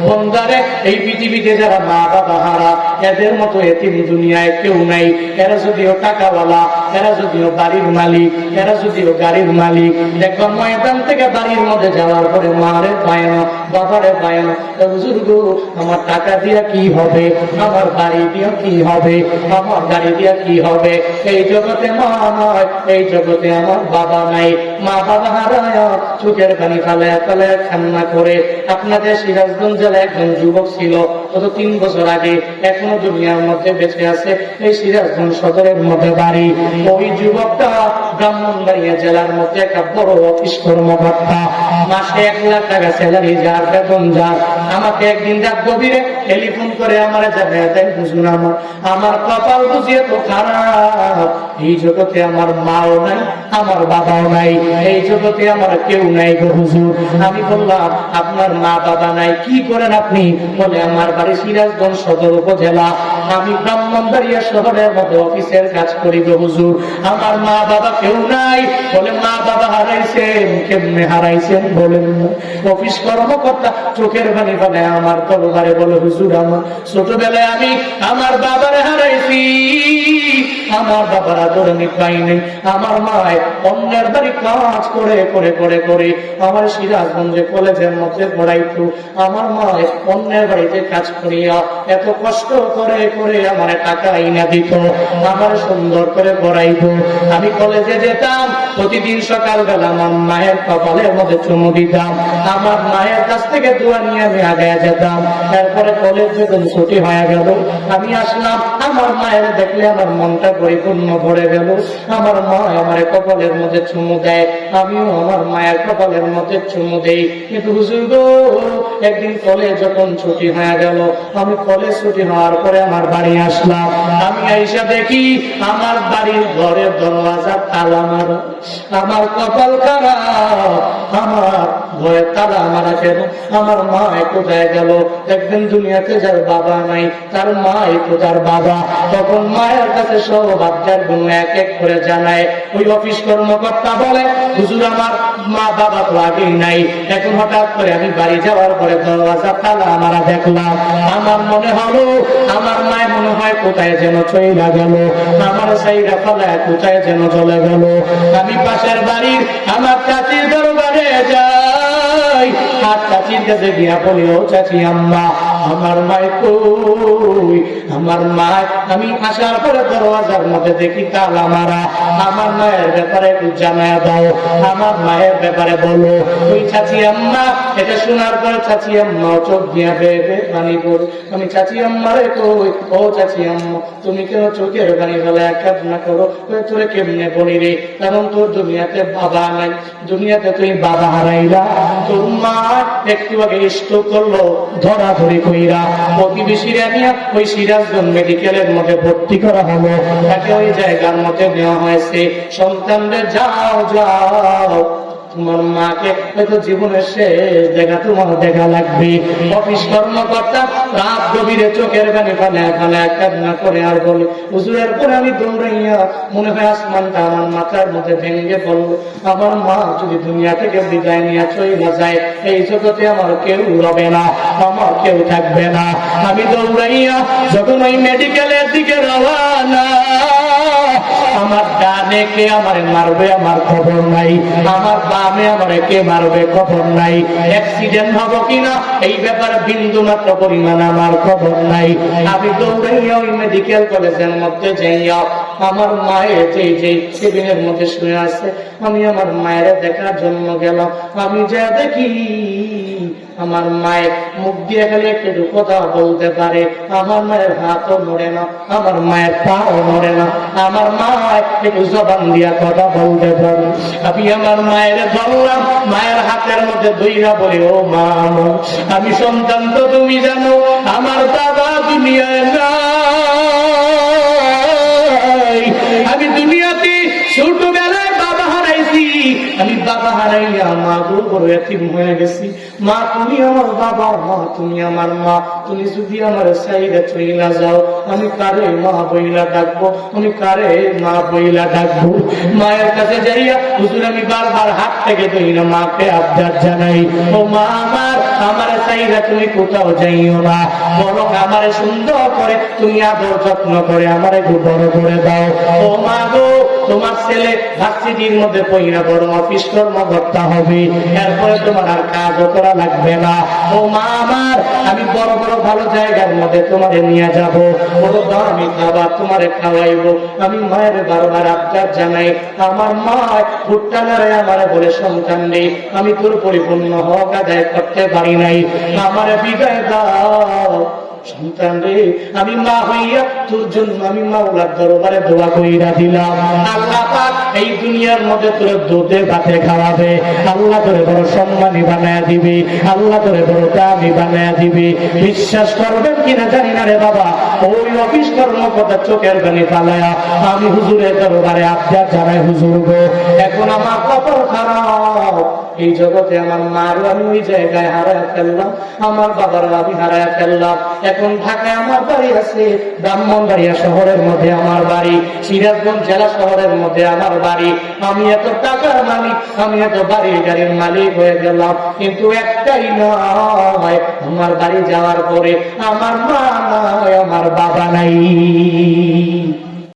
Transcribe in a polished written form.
বন্দারে, এই পৃথিবীতে যারা মা বাবা হারা, এদের মতো এতিম দুনিয়ায় কেউ নাই। এরা যদিও টাকাওয়ালা, এরা যদিও বাড়ির মালিক, এরা যদিও গাড়ির মালিক, দেখো ময়দান থেকে বাড়ির মধ্যে যাওয়ার পরে মারে পায় না, বাবারে পায় না। বুজুর্গ, আমার টাকা দিয়া কি হবে, আমার বাড়ি দিয়া কি হবে, আমার গাড়ি দিয়া কি হবে? এই জগতে মা নয়, এই জগতে আমার বাবা নাই। মা বাবা হারায় চোখের পানি ফালায় ফালায় কান্না করে। আপনাদের সিরাজগঞ্জ জেলায় একজন যুবক ছিল, গত 3 বছর আগে, এখনো দুনিয়ার মধ্যে বেঁচে আছে। এই সিরাজগঞ্জ সদরের মধ্যে বাড়ি। ওই যুবকটা ব্রাহ্মণবাড়িয়া জেলার মধ্যে একটা বড় অফিস কর্মকর্তা, মাসে 1 লাখ টাকা স্যালারি যার, বেতন যার। আমাকে একদিন রাত গভীরে টেলিফোন করে আমার জায়গায় বুঝুন, আমার কপাল বুঝিয়ে তো খারাপ, এই জগতে আমার মাও নাই, আমার বাবাও নাই, এই জগতে আমার কেউ নাই গো হুজুর। আমি বললাম, আপনার মা বাবা নাই, কি করেন আপনি? বলে, আমার বাড়ি সিরাজগঞ্জ সদর উপজেলা, আমি ব্রাহ্মণবাড়িয়া শহরের মধ্যে অফিসের কাজ করি গো হুজুর। আমার মা বাবা কেউ নাই। বলে, মা বাবা হারাইছেন? কেমনে হারাইছেন বলেন না। অফিস কর্মকর্তা চোখের পানি ফেলে আমার দরবারে বলে, হুজুর, আমার ছোটবেলায় আমি আমার বাবারে হারাইছি, আমার বাবার আদর আমি পাই নাই। আমার মায় অন্যের বাড়ি কাজ করে করে করে করে আমার সিরাজগঞ্জে কলেজের মধ্যে পড়াইতো। আমার মায় অন্যের বাড়িতে কাজ করিয়া এত কষ্ট করে করে আমার টাকা আইনা দিত, আমার সুন্দর করে পড়াইতো। আমি কলেজে যেতাম, প্রতিদিন সকালবেলা আমার মায়ের কপালের মধ্যে চুমু দিতাম, আমার মায়ের কাছ থেকে দোয়া নিয়ে আমি আগায় যেতাম। এরপরে কলেজ যখন ছুটি হয়ে গেল, আমি আসলাম, আমার মায়ের দেখলে আমার মনটা পরিপূর্ণ ভরে গেল। আমার মা আমার কপালের মধ্যে চুমু দেয়, আমিও আমার মায়ের কপালের মধ্যে চুমু দেই। কিন্তু হুজুর গো, একদিন কলেজ যখন ছুটি হয়ে গেল, আমি কলেজ ছুটি হওয়ার পরে আমার বাড়ি আসলাম। আমি আইসা দেখি আমার বাড়ির ঘরের দরওয়াজা তালা মারা। আমার কপাল খারাপ, আমার ঘরে তালা মারা কেন? আমার মা কোথায় গেল? দেখবেন দুনিয়াতে যার বাবা নাই, তার মা একটু তার বাবা। তখন মায়ের কাছে সব বাচ্চার গুণ এক এক করে জানায়। ওই অফিস কর্মকর্তা বলে, হুজুর, আমার মা বাবা তো আগেই নাই, এখন হঠাৎ করে আমি বাড়ি যাওয়ার পরে দরওয়াজা তালা মারা দেখলাম। আমার মনে হলো আমার মায়ের মনে হয় কোথায় যেন চইলা গেল, আমার সাইরা ফালায় কোথায় যেন চলে গেল। আমি পাশের বাড়ির আমার চাচির দরবারে যাই, আর চাচির কাছে গিয়া বলি, ও চাচি, আম্মা, আমার মায় কই? আমার মা, আমি আসার পরে দরওয়াজার মধ্যে দেখি তালা মারা। আমার মায়ের ব্যাপারে একটু জানায় দাও, আমার মায়ের ব্যাপারে বলো। ওই চাচি আম্মা এটা শোনার পরে চাচি আম্মা চোখ দিয়া বেয়ে পানি পড়ে। আমি চাচি আম্মারে কই, ও চাচি আম্মা, তুমি কেন চোখের পানি ফেলে কান্না করো? তোরে কেমনে বলি রে, কারণ তোর দুনিয়াতে বাবা নাই, দুনিয়াতে তুই বাবা হারাইলা। তোর মা একটু আগে স্ট্রোক করলো, ধরাধরি কইরা প্রতিবেশীরা নিয়ে ওই সিরাজগঞ্জ মেডিকেলের মধ্যে ভর্তি করা হলো। তাকে ওই জায়গার মধ্যে নেওয়া হয়েছে। সন্তানদের যাও যাও, তোমার মাকে হয়তো জীবনের শেষ দেখা তোমার দেখা লাগবে। অফিস কর্মকর্তা রাত গভীরে চোখের পানি ফালায় ফালায় কান্না করে আর বলে, হুজুরের পরে আমি দৌড়াইয়া মনে হয় আসমানটা আমার মাথার মধ্যে ভেঙে পড়লো। আমার মা যদি দুনিয়া থেকে বিদায় নিয়ে চলে যায়, এই জগতে আমার কেউ রবে না, আমার কেউ থাকবে না। আমি দৌড়াইয়া যখন ওই মেডিকেলের দিকে রওয়ানা, আমার ডানে কে আমারে মারবে আমার খবর নাই, আমার বামে আমারে কে মারবে খবর নাই, অ্যাক্সিডেন্ট হবো কিনা এই ব্যাপারে বিন্দু মাত্র পরিমাণ আমার খবর নাই। আমি দৌড়াইয়া ওই মেডিকেল কলেজের মধ্যে যাইয়া আমার মায়ের যে কেবিনের মধ্যে শুয়ে আছে, আমি আমার মায়ের দেখার জন্য গেলাম। আমি যা দেখি আমার মায়ের মুখ দিয়ে গেলে একটু কথা বলতে পারে, আমার মায়ের হাতও নড়ে না, আমার মায়ের পাও নড়ে না, আমার মা একটু জবান দিয়া কথা বলতে পারে। আমি আমার মায়ের ধরলাম, মায়ের হাতের মধ্যে ধইরা বলি, ও মা, আমি সন্তান তো তুমি জানো, আমার বাবা দুনিয়ায় নাই, আমি দুনিয়াতে ছোটবেলায় বাবা হারাইছি, আমি বাবা হারাইয়া মা বড় এতিম হয়ে গেছি। মা তুমি আমার বাবা, মা তুমি আমার মা, তুমি যদি আমার সাইডে চইলা যাও, আমি কারে মা বইলা ডাকবো, আমি কারে মা বইলা ডাকবো? মায়ের কাছে যাইয়া হুজুর আমি বারবার হাত থেকে ধরি না মাকে আবদার জানাই, ও মা আমার আমারে চাইরা তুমি কোথাও যাইও না, বরং আমারে সুন্দর করে তুমি আদর যত্ন করে আমারে খুব বড় করে দাও। ও মা গো, তোমার ছেলে ভার্সিটির মধ্যে পয়লা বড় অফিস কর্মকর্তা হবে, এরপরে তোমার আর কাজও করা লাগবে না। ও মা আমার, আমি বড় বড় ভালো জায়গার মধ্যে তোমারে নিয়ে যাব, বড় দামি খাবার তোমারে খাওয়াইবো। আমি মায়ের বারবার আবদার জানাই, আমার মা ভুট্টা নাড়ে আমারে বলে সন্তান নেই, আমি তোর পরিপূর্ণ হক আদায় করতে পারি নাই, আমারে বিদায় দাও সন্তান রে। আমি মা হইয়া তোর জন্য আমি মাওলার দরবারে দোয়া কইরা দিলাম, আল্লাহ পাক এই দুনিয়ার মধ্যে তোর দুধে ভাতে খাওয়াবে, আল্লাহ তোরে বড় সম্মানী বানায়া দিবে, আল্লাহ তোরে বড় দামি বানায়া দিবে। বিশ্বাস করবেন কিনা জানি না রে বাবা, ওই অফিস কর্মকর্তা চোখের পানি পালায়া আমি হুজুরের দরবারে আবদার জানাই, হুজুর গো, এখন আমার কপাল খারাপ, এই জগতে আমার মারও আমি ওই জায়গায় হারায় ফেললাম, আমার বাবারও আমি হারায় ফেললাম। এখন ঢাকায় আমার বাড়ি আছে, ব্রাহ্মণবাড়িয়া শহরের মধ্যে আমার বাড়ি, সিরাজগঞ্জ জেলা শহরের মধ্যে আমার বাড়ি। আমি এত টাকার মালিক, আমি এত বাড়ি গাড়ির মালিক হয়ে গেলাম, কিন্তু একটাই নয়, আমার বাড়ি যাওয়ার পরে আমার মা নাই, আমার বাবা নাই।